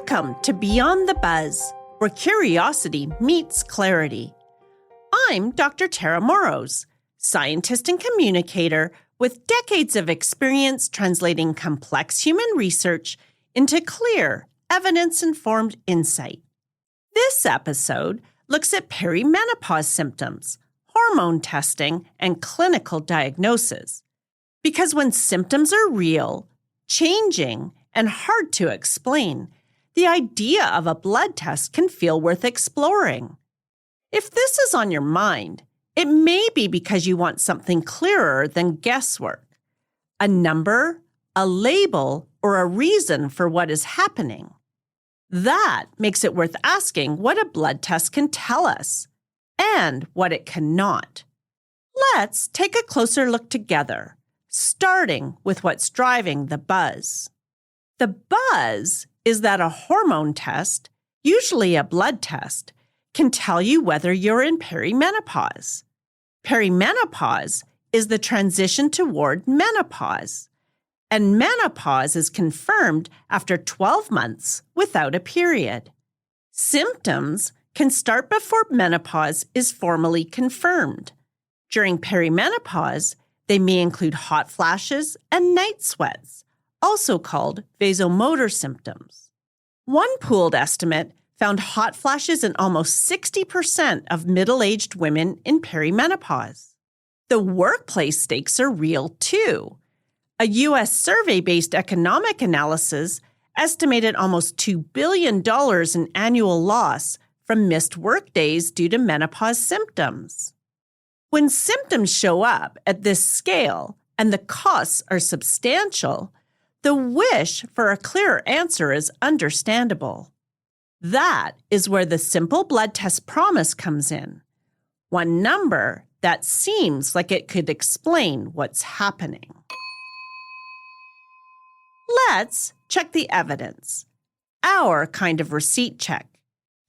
Welcome to Beyond the Buzz, where curiosity meets clarity. I'm Dr. Tara Moroz, scientist and communicator with decades of experience translating complex human research into clear, evidence-informed insight. This episode looks at perimenopause symptoms, hormone testing, and clinical diagnosis. Because when symptoms are real, changing, and hard to explain, the idea of a blood test can feel worth exploring. If this is on your mind, it may be because you want something clearer than guesswork. A number, a label, or a reason for what is happening. That makes it worth asking what a blood test can tell us and what it cannot. Let's take a closer look together, starting with what's driving the buzz. The buzz is that a hormone test, usually a blood test, can tell you whether you're in perimenopause. Perimenopause is the transition toward menopause, and menopause is confirmed after 12 months without a period. Symptoms can start before menopause is formally confirmed. During perimenopause, they may include hot flashes and night sweats, also called vasomotor symptoms. One pooled estimate found hot flashes in almost 60% of middle-aged women in perimenopause. The workplace stakes are real too. A U.S. survey-based economic analysis estimated almost $2 billion in annual loss from missed workdays due to menopause symptoms. When symptoms show up at this scale and the costs are substantial, the wish for a clearer answer is understandable. That is where the simple blood test promise comes in. One number that seems like it could explain what's happening. Let's check the evidence. Our kind of receipt check.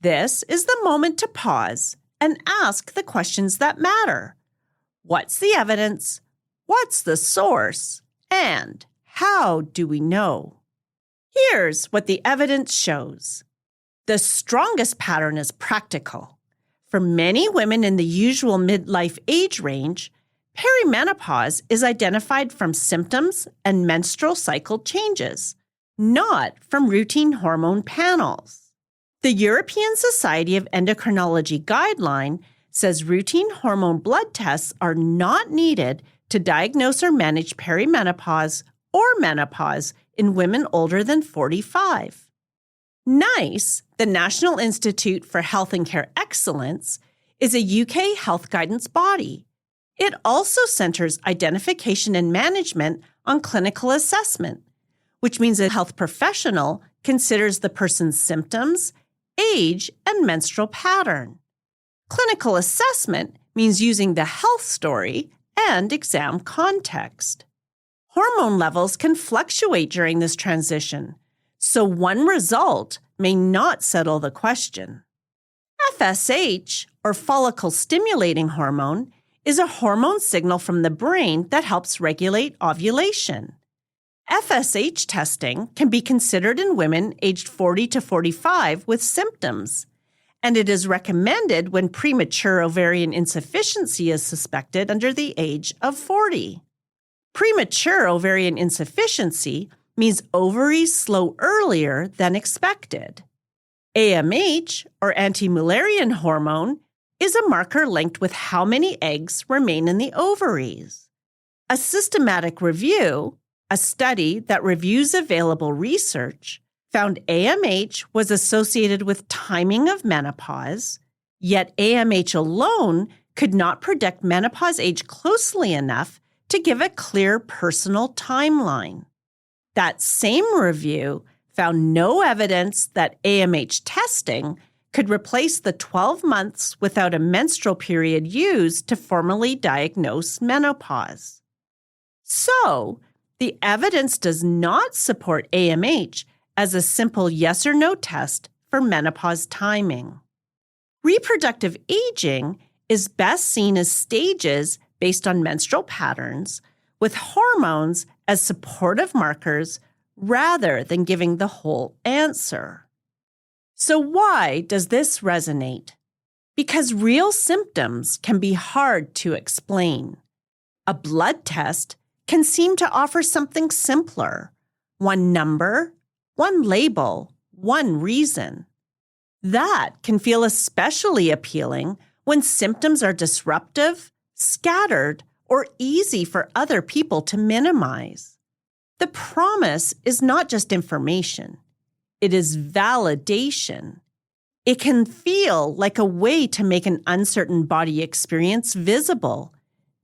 This is the moment to pause and ask the questions that matter. What's the evidence? What's the source? And how do we know? Here's what the evidence shows. The strongest pattern is practical. For many women in the usual midlife age range, perimenopause is identified from symptoms and menstrual cycle changes, not from routine hormone panels. The European Society of Endocrinology guideline says routine hormone blood tests are not needed to diagnose or manage perimenopause or menopause in women older than 45. NICE, the National Institute for Health and Care Excellence, is a UK health guidance body. It also centers identification and management on clinical assessment, which means a health professional considers the person's symptoms, age, and menstrual pattern. Clinical assessment means using the health story and exam context. Hormone levels can fluctuate during this transition, so one result may not settle the question. FSH, or follicle-stimulating hormone, is a hormone signal from the brain that helps regulate ovulation. FSH testing can be considered in women aged 40 to 45 with symptoms, and it is recommended when premature ovarian insufficiency is suspected under the age of 40. Premature ovarian insufficiency means ovaries slow earlier than expected. AMH, or anti-Mullerian hormone, is a marker linked with how many eggs remain in the ovaries. A systematic review, a study that reviews available research, found AMH was associated with timing of menopause, yet AMH alone could not predict menopause age closely enough to give a clear personal timeline. That same review found no evidence that AMH testing could replace the 12 months without a menstrual period used to formally diagnose menopause. So, the evidence does not support AMH as a simple yes or no test for menopause timing. Reproductive aging is best seen as stages based on menstrual patterns, with hormones as supportive markers rather than giving the whole answer. So why does this resonate? Because real symptoms can be hard to explain. A blood test can seem to offer something simpler. One number, one label, one reason. That can feel especially appealing when symptoms are disruptive, scattered, or easy for other people to minimize. The promise is not just information. It is validation. It can feel like a way to make an uncertain body experience visible,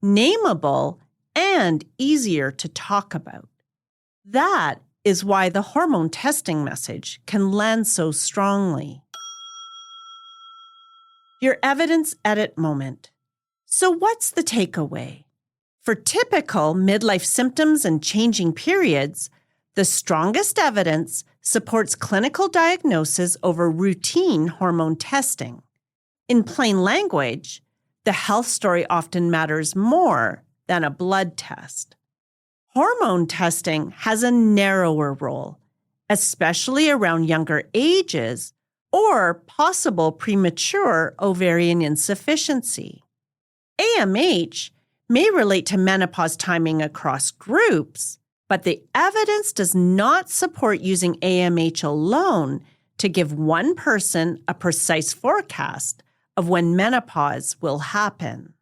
nameable, and easier to talk about. That is why the hormone testing message can land so strongly. Your evidence edit moment. So what's the takeaway? For typical midlife symptoms and changing periods, the strongest evidence supports clinical diagnosis over routine hormone testing. In plain language, the health story often matters more than a blood test. Hormone testing has a narrower role, especially around younger ages or possible premature ovarian insufficiency. AMH may relate to menopause timing across groups, but the evidence does not support using AMH alone to give one person a precise forecast of when menopause will happen.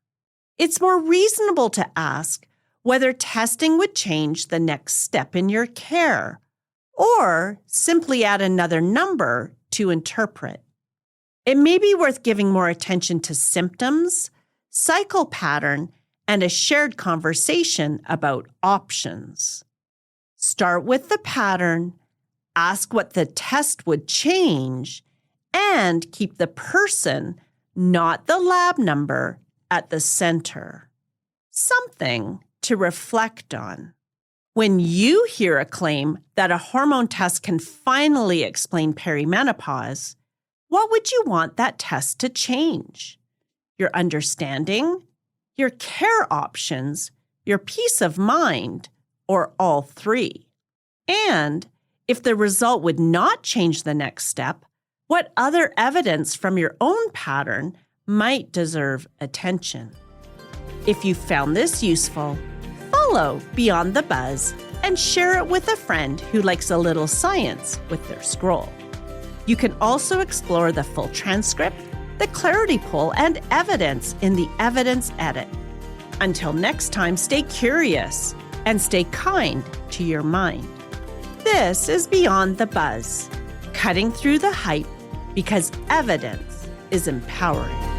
It's more reasonable to ask whether testing would change the next step in your care, or simply add another number to interpret. It may be worth giving more attention to symptoms, cycle pattern, and a shared conversation about options. Start with the pattern, ask what the test would change, and keep the person, not the lab number, at the center. Something to reflect on. When you hear a claim that a hormone test can finally explain perimenopause, what would you want that test to change? Your understanding, your care options, your peace of mind, or all three? And if the result would not change the next step, what other evidence from your own pattern might deserve attention? If you found this useful, follow Beyond the Buzz and share it with a friend who likes a little science with their scroll. You can also explore the full transcript, the clarity poll, and evidence in the evidence edit. Until next time, stay curious and stay kind to your mind. This is Beyond the Buzz, cutting through the hype because evidence is empowering.